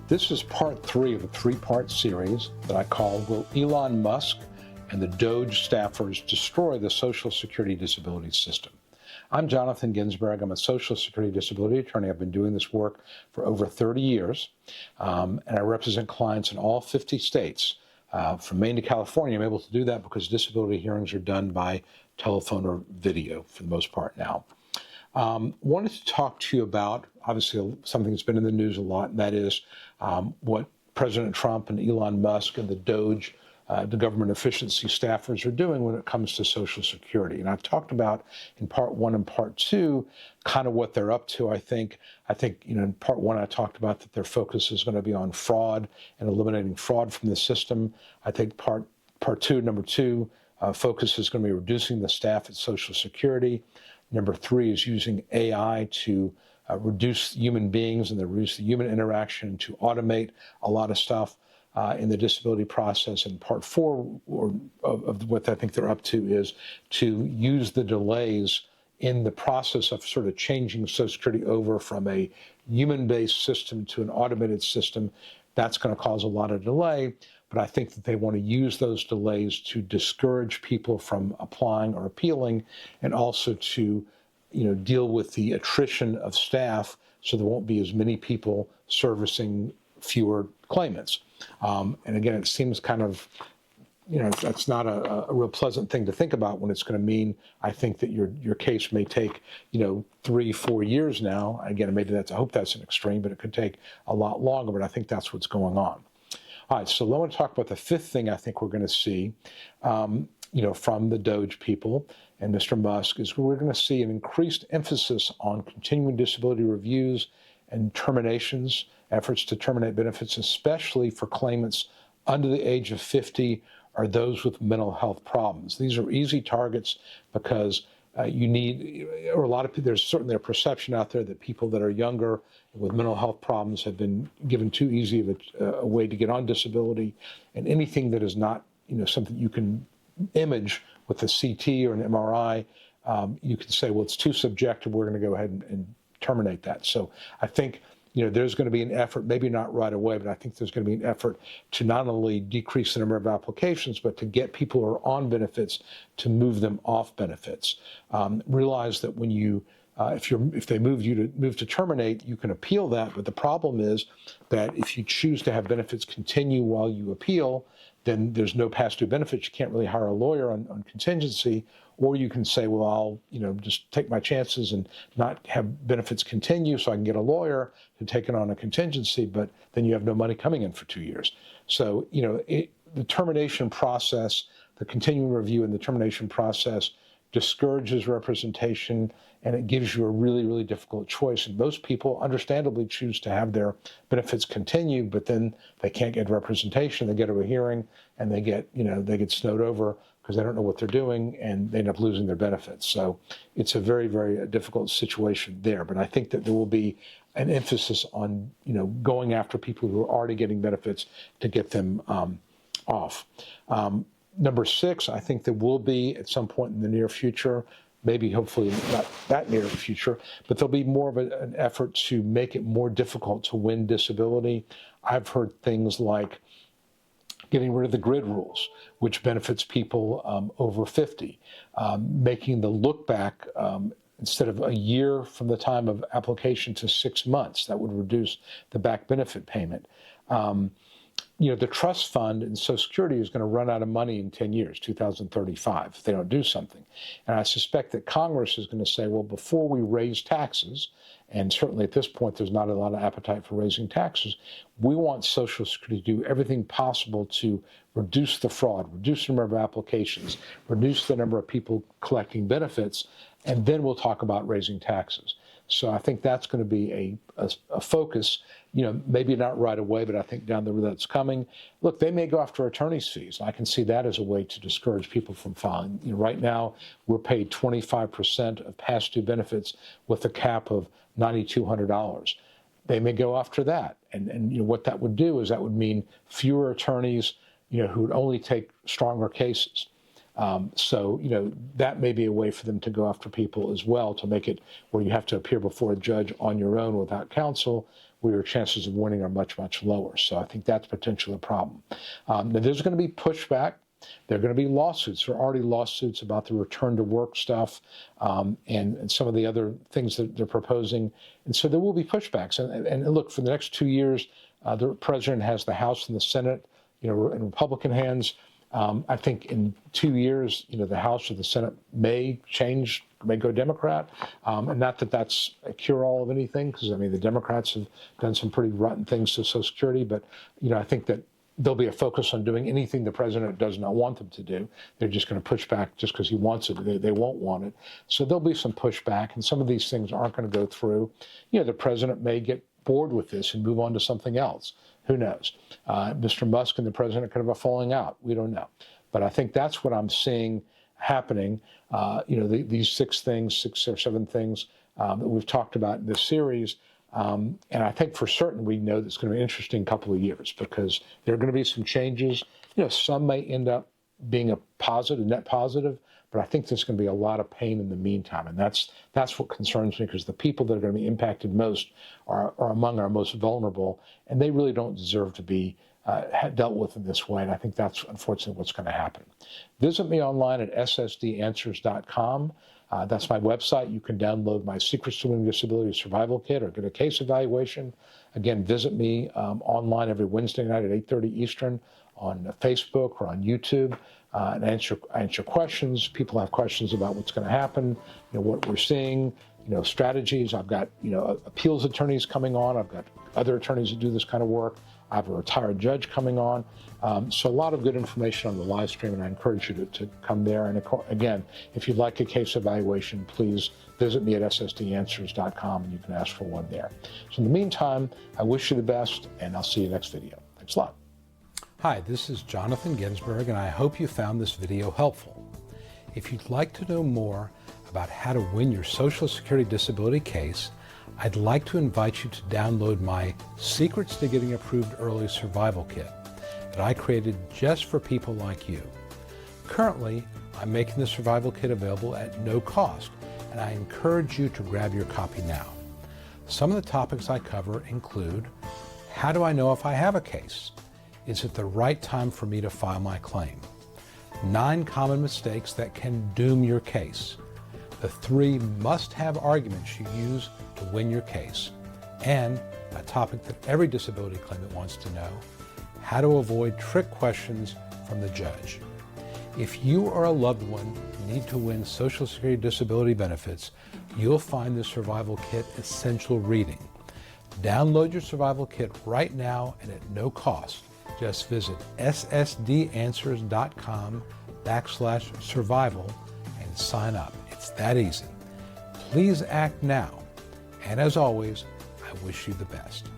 This is part 3 of a 3-part series that I call Will Elon Musk and the Doge Staffers Destroy the Social Security Disability System? I'm Jonathan Ginsberg. I'm a Social Security disability attorney. I've been doing this work for over 30 years, and I represent clients in all 50 states. From Maine to California, I'm able to do that because disability hearings are done by telephone or video for the most part now. Wanted to talk to you about, obviously, something that's been in the news a lot, and that is what President Trump and Elon Musk and the Doge, the government efficiency staffers, are doing when it comes to Social Security. And I've talked about in part 1 and part 2 kind of what they're up to. I think in part 1 I talked about that their focus is going to be on fraud and eliminating fraud from the system. I think part 2, number 2, focus is going to be reducing the staff at Social Security. Number 3 is using AI to reduce human beings and reduce the human interaction, to automate a lot of stuff in the disability process. And part 4 of what I think they're up to is to use the delays in the process of sort of changing Social Security over from a human-based system to an automated system. That's going to cause a lot of delay. But I think that they want to use those delays to discourage people from applying or appealing, and also to, deal with the attrition of staff so there won't be as many people servicing fewer claimants. And again, it seems kind of, that's not a real pleasant thing to think about when it's going to mean, I think, that your case may take, 3-4 years now. Again, I hope that's an extreme, but it could take a lot longer, but I think that's what's going on. All right, so I want to talk about the 5th thing I think we're going to see, from the Doge people and Mr. Musk, is we're going to see an increased emphasis on continuing disability reviews and terminations, efforts to terminate benefits, especially for claimants under the age of 50 or those with mental health problems. These are easy targets because there's certainly a perception out there that people that are younger with mental health problems have been given too easy of a way to get on disability, and anything that is not, something you can image with a CT or an MRI, you can say, well, it's too subjective, we're going to go ahead and terminate that. So I think, there's going to be an effort, maybe not right away, but I think there's going to be an effort to not only decrease the number of applications, but to get people who are on benefits to move them off benefits. Realize that when if they move to terminate, you can appeal that, but the problem is that if you choose to have benefits continue while you appeal, then there's no past due benefits. You can't really hire a lawyer on contingency, or you can say, well, I'll just take my chances and not have benefits continue so I can get a lawyer to take it on a contingency, but then you have no money coming in for 2 years. So, the termination process, the continuing review and the termination process discourages representation, and it gives you a really, really difficult choice. And most people understandably choose to have their benefits continue, but then they can't get representation. They get to a hearing and they get snowed over because they don't know what they're doing, and they end up losing their benefits. So it's a very, very difficult situation there. But I think that there will be an emphasis on, going after people who are already getting benefits to get them off. Number 6, I think there will be at some point in the near future, maybe hopefully not that near future, but there'll be more of an effort to make it more difficult to win disability. I've heard things like getting rid of the grid rules, which benefits people over 50, making the look back instead of a year from the time of application to 6 months. That would reduce the back benefit payment. The trust fund in Social Security is going to run out of money in 10 years, 2035, if they don't do something. And I suspect that Congress is going to say, well, before we raise taxes, and certainly at this point there's not a lot of appetite for raising taxes, we want Social Security to do everything possible to reduce the fraud, reduce the number of applications, reduce the number of people collecting benefits, and then we'll talk about raising taxes. So I think that's going to be a focus, maybe not right away, but I think down the road that's coming. Look, they may go after attorney's fees. I can see that as a way to discourage people from filing. Right now, we're paid 25% of past due benefits with a cap of $9,200. They may go after that. And what that would do is that would mean fewer attorneys, who would only take stronger cases. So, that may be a way for them to go after people as well, to make it where you have to appear before a judge on your own without counsel, where your chances of winning are much, much lower. So I think that's potentially a problem. Now, there's going to be pushback. There are going to be lawsuits. There are already lawsuits about the return to work stuff and some of the other things that they're proposing. And so there will be pushbacks. And look, for the next 2 years, the president has the House and the Senate, in Republican hands. I think in 2 years, the House or the Senate may change, may go Democrat. And not that that's a cure-all of anything, because, the Democrats have done some pretty rotten things to Social Security. But, I think that there'll be a focus on doing anything the president does not want them to do. They're just going to push back just because he wants it. They won't want it. So there'll be some pushback, and some of these things aren't going to go through. The president may get bored with this and move on to something else. Who knows? Mr. Musk and the president could have a falling out. We don't know. But I think that's what I'm seeing happening. These 6 or 7 things that we've talked about in this series. And I think for certain we know that it's going to be an interesting couple of years, because there are going to be some changes. Some may end up being a net positive, but I think there's going to be a lot of pain in the meantime. And that's what concerns me, because the people that are going to be impacted most are among our most vulnerable, and they really don't deserve to be dealt with in this way. And I think that's unfortunately what's going to happen. Visit me online at ssdanswers.com. That's my website. You can download my Secrets to Winning Disability Survival Kit or get a case evaluation. Again, visit me online every Wednesday night at 8:30 Eastern on Facebook or on YouTube and answer questions. People have questions about what's going to happen, what we're seeing, strategies. I've got, appeals attorneys coming on. I've got other attorneys that do this kind of work. I have a retired judge coming on. So a lot of good information on the live stream, and I encourage you to come there. And again, if you'd like a case evaluation, please visit me at ssdanswers.com, and you can ask for one there. So in the meantime, I wish you the best, and I'll see you next video. Thanks a lot. Hi, this is Jonathan Ginsberg, and I hope you found this video helpful. If you'd like to know more about how to win your Social Security disability case, I'd like to invite you to download my Secrets to Getting Approved Early Survival Kit that I created just for people like you. Currently, I'm making the survival kit available at no cost, and I encourage you to grab your copy now. Some of the topics I cover include: how do I know if I have a case? Is it the right time for me to file my claim? 9 common mistakes that can doom your case. The 3 must-have arguments you use to win your case. And a topic that every disability claimant wants to know: how to avoid trick questions from the judge. If you or a loved one need to win Social Security disability benefits, you'll find the Survival Kit essential reading. Download your Survival Kit right now and at no cost. Just visit ssdanswers.com/survival and sign up. It's that easy. Please act now. And as always, I wish you the best.